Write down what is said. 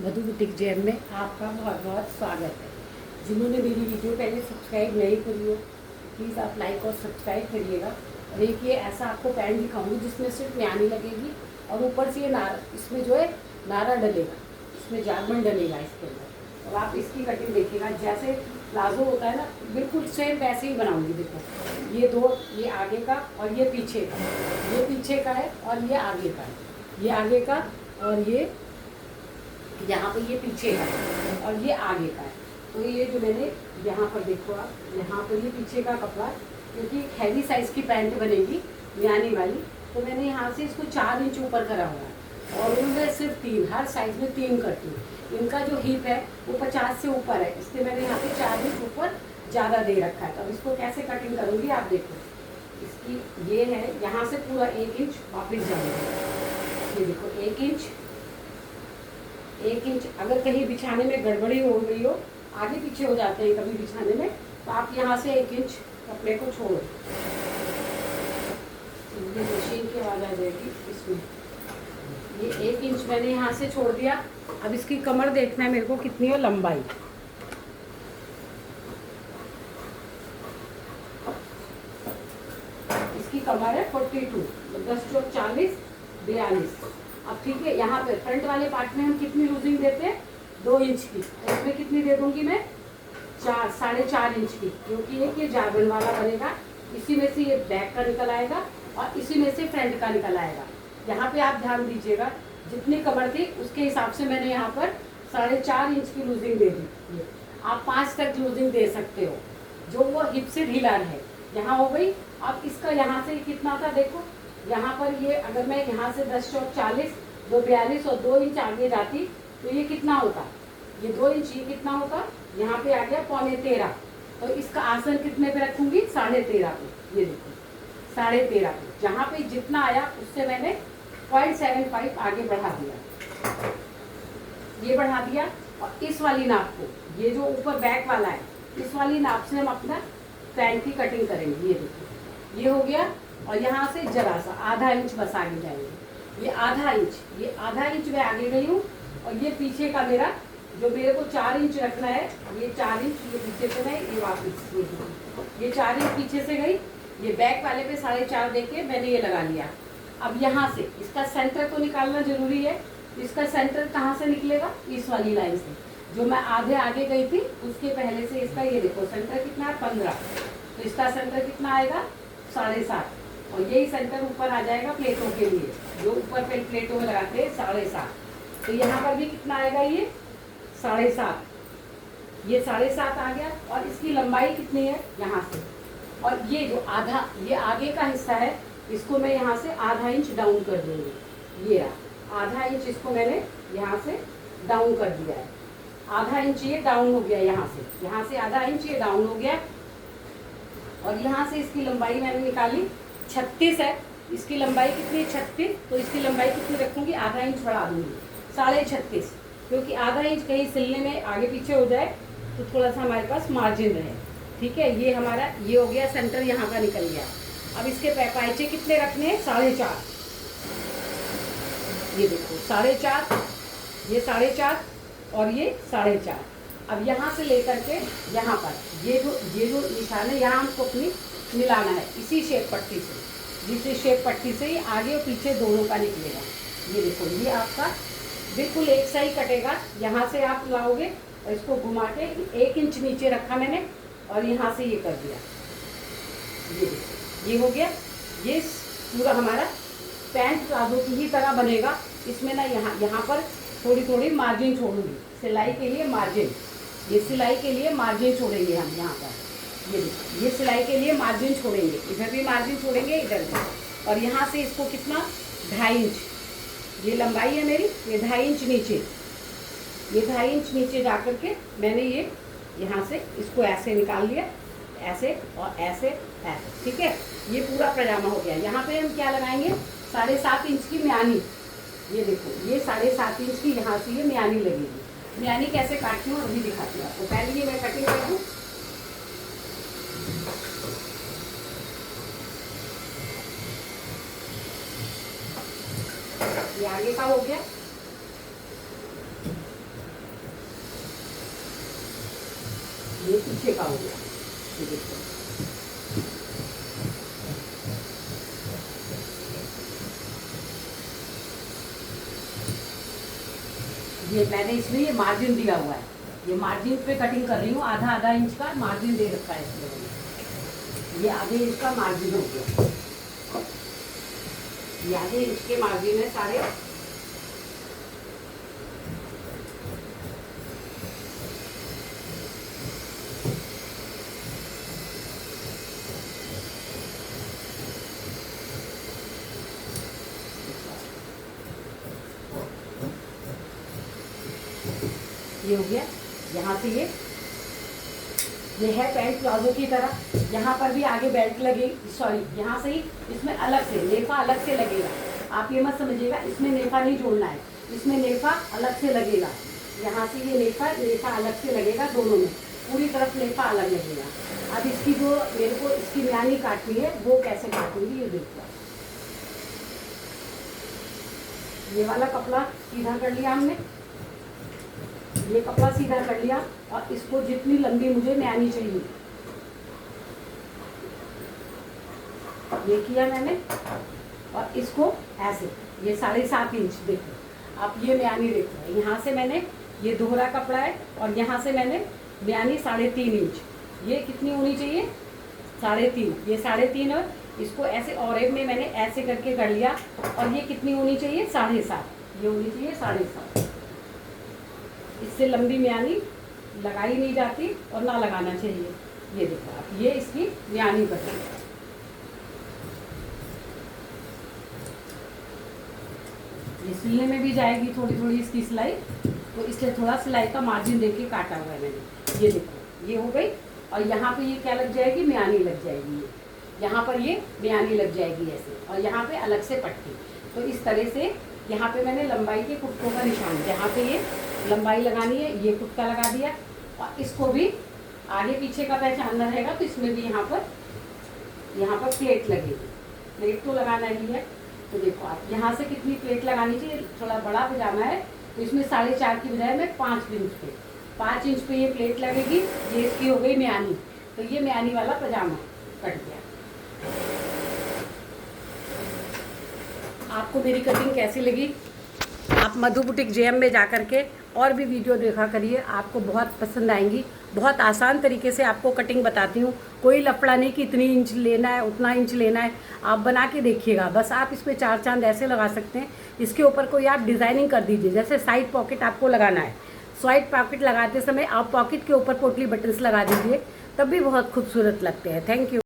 मधु boutique GeM में आपका बहुत बहुत स्वागत है। जिन्होंने मेरी वीडियो पहले सब्सक्राइब नहीं करी हो प्लीज़ आप लाइक और सब्सक्राइब करिएगा। और एक ये ऐसा आपको पैंट दिखाऊंगी जिसमें सिर्फ म्यानी लगेगी और ऊपर से ये नारा, इसमें जो है नारा डलेगा, इसमें जारमन डलेगा इसके अंदर। और आप इसकी कटिंग देखिएगा, जैसे प्लाजो होता है ना बिल्कुल सेम वैसे ही बनाऊंगी। देखो ये दो, ये आगे का और ये पीछे का, ये पीछे का है और ये आगे का है, ये आगे का और ये यहाँ पर ये पीछे का है और ये आगे का है। तो ये जो मैंने यहाँ पर देखो आप, यहाँ पर ये पीछे का कपड़ा, क्योंकि हैवी साइज़ की पैंट बनेगी म्यानी वाली, तो मैंने यहाँ से इसको 4 इंच ऊपर करा हुआ है और उनमें सिर्फ 3, हर साइज़ में 3 करती हूँ। इनका जो हिप है वो 50 से ऊपर है, इसलिए मैंने यहाँ पे 4 इंच ऊपर ज़्यादा दे रखा है। तो अब इसको कैसे कटिंग करूँगी आप देखो। इसकी ये है, यहाँ से पूरा 1 इंच वापस जाऊँगी। ये देखो 1 इंच अगर कहीं बिछाने में गड़बड़ी हो गई हो, आगे पीछे हो जाते हैं कभी बिछाने में, तो आप यहाँ से 1 इंच कपड़े को छोड़ो। ये मशीन की आवाज़ आ जाएगी इसमें। ये 1 इंच मैंने यहाँ से छोड़ दिया। अब इसकी कमर देखना है मेरे को कितनी है लंबाई। इसकी कमर है 42, 10 चौक 40, 42। अब ठीक है, यहाँ पे फ्रंट वाले पार्ट में हम कितनी लूजिंग देते हैं 2 इंच की, तो इसमें कितनी दे दूंगी मैं 4.5 इंच की, क्योंकि ये जारबन वाला बनेगा। इसी में से ये बैक का निकल आएगा और इसी में से फ्रंट का निकल आएगा। यहाँ पे आप ध्यान दीजिएगा, जितनी कमर थी उसके हिसाब से मैंने यहाँ पर 4.5 इंच की लूजिंग दे दी। ये आप 5 तक लूजिंग दे सकते हो, जो वो हिप से ढीला है। यहाँ हो गई। अब इसका यहाँ से कितना था देखो, यहाँ पर ये अगर मैं यहाँ से 10 चौक 40, 2 42 और 2 इंच आगे जाती तो ये कितना होता, ये 2 इंच, ये कितना होता, यहाँ पे आ गया 13.25। तो इसका आसन कितने पे रखूंगी 13.5 पे। ये देखो 13.5 पे, जहाँ पे जितना आया उससे मैंने 0.75 आगे बढ़ा दिया, ये बढ़ा दिया। और इस वाली नाप को, ये जो ऊपर बैक वाला है, इस वाली नाप से हम अपना पैंट की कटिंग करेंगे। ये देखो ये हो गया। और यहाँ से जरा सा आधा इंच बस आगे जाएंगे, ये आधा इंच मैं आगे गई हूँ। और ये पीछे का मेरा जो मेरे को 4 इंच रखना है, ये 4 इंच ये पीछे से मैं ये वापस ये 4 इंच पीछे से गई, ये बैक वाले पे 4.5 देके मैंने ये लगा लिया। अब यहाँ से इसका सेंटर तो निकालना जरूरी है। इसका सेंटर कहाँ से निकलेगा, इस वाली लाइन से, जो मैं आधे आगे गई थी उसके पहले से। इसका ये देखो सेंटर कितना है 15, तो इसका सेंटर कितना आएगा 7.5। और यही सेंटर ऊपर आ जाएगा प्लेटों के लिए, जो ऊपर पे प्लेटों में लगाते हैं 7.5। तो यहाँ पर भी कितना आएगा ये 7.5, ये 7.5 आ गया। और इसकी लंबाई कितनी है यहाँ से, और ये जो आधा, ये आगे का हिस्सा है, इसको मैं यहाँ से आधा इंच डाउन कर दूंगी। ये आधा इंच इसको मैंने यहाँ से डाउन कर दिया है, आधा इंच ये डाउन हो गया, यहाँ से आधा इंच ये डाउन हो गया। और यहाँ से इसकी लंबाई मैंने निकाली 36 है। इसकी लंबाई कितनी है 36, तो इसकी लंबाई कितनी रखूँगी, आधा इंच बढ़ा दूँगी 36.5, क्योंकि आधा इंच कहीं सिलने में आगे पीछे हो जाए तो थोड़ा सा हमारे पास मार्जिन रहे। ठीक है, ये हमारा ये हो गया, सेंटर यहाँ का निकल गया। अब इसके पाइचे कितने रखने हैं 4.5। ये देखो 4.5, ये 4.5 और ये 4.5। अब यहाँ से लेकर के यहाँ पर ये जो निशान है, यहाँ हमको अपनी मिलाना है इसी शेप पट्टी से, जिस शेप पट्टी से ही आगे और पीछे दोनों का निकलेगा। ये देखो ये आपका बिल्कुल एक सा ही कटेगा। यहाँ से आप लाओगे और इसको घुमा के 1 इंच नीचे रखा मैंने और यहाँ से ये कर दिया। ये देखो ये हो गया। ये पूरा हमारा पैंट प्लाजो की ही तरह बनेगा। इसमें ना यहाँ पर थोड़ी थोड़ी मार्जिन छोड़ूंगी सिलाई के लिए, मार्जिन, ये सिलाई के लिए मार्जिन छोड़ेंगे हम यहाँ पर। ये सिलाई के लिए मार्जिन छोड़ेंगे, इधर भी मार्जिन छोड़ेंगे, इधर भी। और यहाँ से इसको कितना 2.5 इंच, ये लंबाई है मेरी, ये 2.5 इंच नीचे, ये 2.5 इंच नीचे जा कर के मैंने ये यहाँ से इसको ऐसे निकाल लिया, ऐसे और ऐसे ऐसे। ठीक है, ये पूरा पजामा हो गया। यहाँ पे हम क्या लगाएंगे 7.5 इंच की म्यानी। ये देखो ये 7.5 इंच की यहाँ से ये म्यानी लगेगी। म्यानी कैसे काटती हूँ अभी दिखाती हूँ आपको। पहले ये मैं कटिंग कर दूँ। ये आगे का हो गया, पीछे का हो गया। ये देखो, ये मैंने इसमें ये मार्जिन दिया हुआ है, ये मार्जिन पे कटिंग कर रही हूँ, आधा आधा इंच का मार्जिन दे रखा है इसमें मैंने। ये आधे इंच का मार्जिन हो गया, ये आधे इंच के मार्जिन है सारे। ये हो गया, यहाँ से ये है पैंट प्लाजो की तरह। यहाँ पर भी आगे बेल्ट लगेगी, सॉरी यहाँ से ही इसमें अलग से नेफा अलग से लगेगा। आप ये मत समझिएगा इसमें नेफा नहीं जोड़ना है, इसमें नेफा अलग से लगेगा। यहाँ से ये नेफा अलग से लगेगा, दोनों में पूरी तरफ नेफा अलग लगेगा। अब इसकी जो मेरे को इसकी म्यानी काटनी है वो कैसे काटूंगी ये देखो। ये वाला कपड़ा सीधा कर लिया हमने, ये कपड़ा सीधा कर लिया और इसको जितनी लंबी मुझे म्यानी चाहिए ये किया मैंने, और इसको ऐसे ये 7.5 इंच देखो। आप ये म्यानी देखो, यहाँ से मैंने ये दोहरा कपड़ा है और यहाँ से मैंने म्यानी 3.5 इंच, ये कितनी होनी चाहिए 3.5, ये 3.5 और इसको ऐसे और में मैंने ऐसे करके कर लिया, और ये कितनी होनी चाहिए 7.5, ये होनी चाहिए 7.5। इससे लंबी म्यानी लगाई नहीं जाती और ना लगाना चाहिए। ये देखो आप, ये इसकी म्यानी बनेगी। ये सिलने में भी जाएगी थोड़ी थोड़ी इसकी सिलाई, तो इसलिए थोड़ा सिलाई का मार्जिन देके काटा हुआ है मैंने। ये देखो ये हो गई, और यहाँ पे ये क्या लग जाएगी, म्यानी लग जाएगी। ये यहाँ पर ये म्यानी लग जाएगी ऐसे, और यहाँ पे अलग से पट्टी। तो इस तरह से यहाँ पे मैंने लंबाई के कुटकों का निशान, जहाँ पे ये लंबाई लगानी है ये कुटका लगा दिया, और इसको भी आगे पीछे का पहचानना रहेगा, तो इसमें भी यहाँ पर प्लेट लगेगी। प्लेट तो लगाना ही है। तो देखो आप यहाँ से कितनी प्लेट लगानी चाहिए, थोड़ा बड़ा पजामा है तो इसमें 4.5 की बजाय मैं 5 इंच पे ये प्लेट लगेगी। ये इसकी हो गई म्यानी। तो ये म्यानी वाला पजामा कट गया। आपको मेरी कटिंग कैसी लगी? आप मधु बुटीक जेएम में जा कर के और भी वीडियो देखा करिए, आपको बहुत पसंद आएंगी। बहुत आसान तरीके से आपको कटिंग बताती हूँ, कोई लफड़ा नहीं कि इतनी इंच लेना है उतना इंच लेना है। आप बना के देखिएगा, बस आप इस पर 4 चांद ऐसे लगा सकते हैं। इसके ऊपर कोई आप डिज़ाइनिंग कर दीजिए, जैसे साइड पॉकेट आपको लगाना है, साइड पॉकेट लगाते समय आप पॉकेट के ऊपर पोटली बटन्स लगा दीजिए, तब भी बहुत खूबसूरत लगते हैं। Thank you.